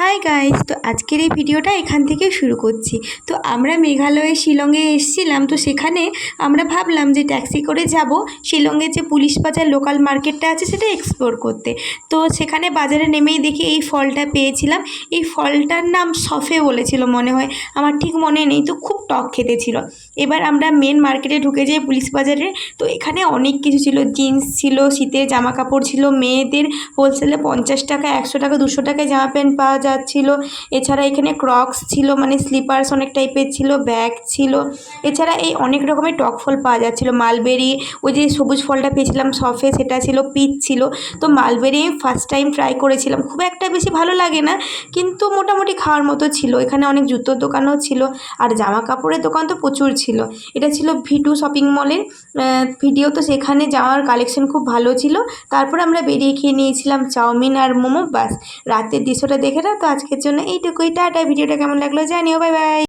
Hi guys, তো আজকের এই ভিডিওটা এখান থেকে শুরু করছি। তো আমরা মেঘালয়ে শিলংয়ে এসেছিলাম। তো সেখানে আমরা ভাবলাম যে ট্যাক্সি করে যাব শিলংয়ের যে পুলিশ বাজার লোকাল মার্কেটটা আছে সেটা এক্সপ্লোর করতে। তো সেখানে বাজারে নেমেই দেখি এই ফলটা পেয়েছিলাম। এই ফলটার নাম সফে বলেছিল মনে হয়, আমার ঠিক মনে নেই। তো খুব টক খেতে ছিল। এবার আমরা মেন মার্কেটে ঢুকে যাই পুলিশ বাজারে। তো এখানে অনেক কিছু ছিল, জিন্স ছিল, শীতের জামা কাপড় ছিল, মেয়েদের হোলসেলে 50 টাকা 100 টাকা 200 টাকায় জামা প্যান্ট পাওয়া যাচ্ছিল। এছাড়া এখানে ক্রক্স ছিল, মানে স্লিপার্স অনেক টাইপের ছিল, ব্যাগ ছিল। এছাড়া এই অনেক রকমের টক ফল পাওয়া যাচ্ছিল, মালবেরি, ওই যে সবুজ ফলটা পেয়েছিলাম সফে সেটা ছিল, পিচ ছিল। তো মালবেরি আমি ফার্স্ট টাইম ট্রাই করেছিলাম, খুব একটা বেশি ভালো লাগে না, কিন্তু মোটামুটি খাওয়ার মতো ছিল। এখানে অনেক জুতোর দোকানও ছিল, আর জামা কাপড়ের দোকান তো প্রচুর ছিল। এটা ছিল ভি2 শপিং মলের ভিডিও। তো সেখানে যাওয়ার কালেকশন খুব ভালো ছিল। তারপর আমরা বেরিয়ে খেয়ে নিয়েছিলাম চাউমিন আর মোমো। বাস, রাতের দৃশ্যটা দেখে না। তো আজকের জন্য এইটুকুই, টাটা। ভিডিওটা কেমন লাগলো জানিও, বাই বাই।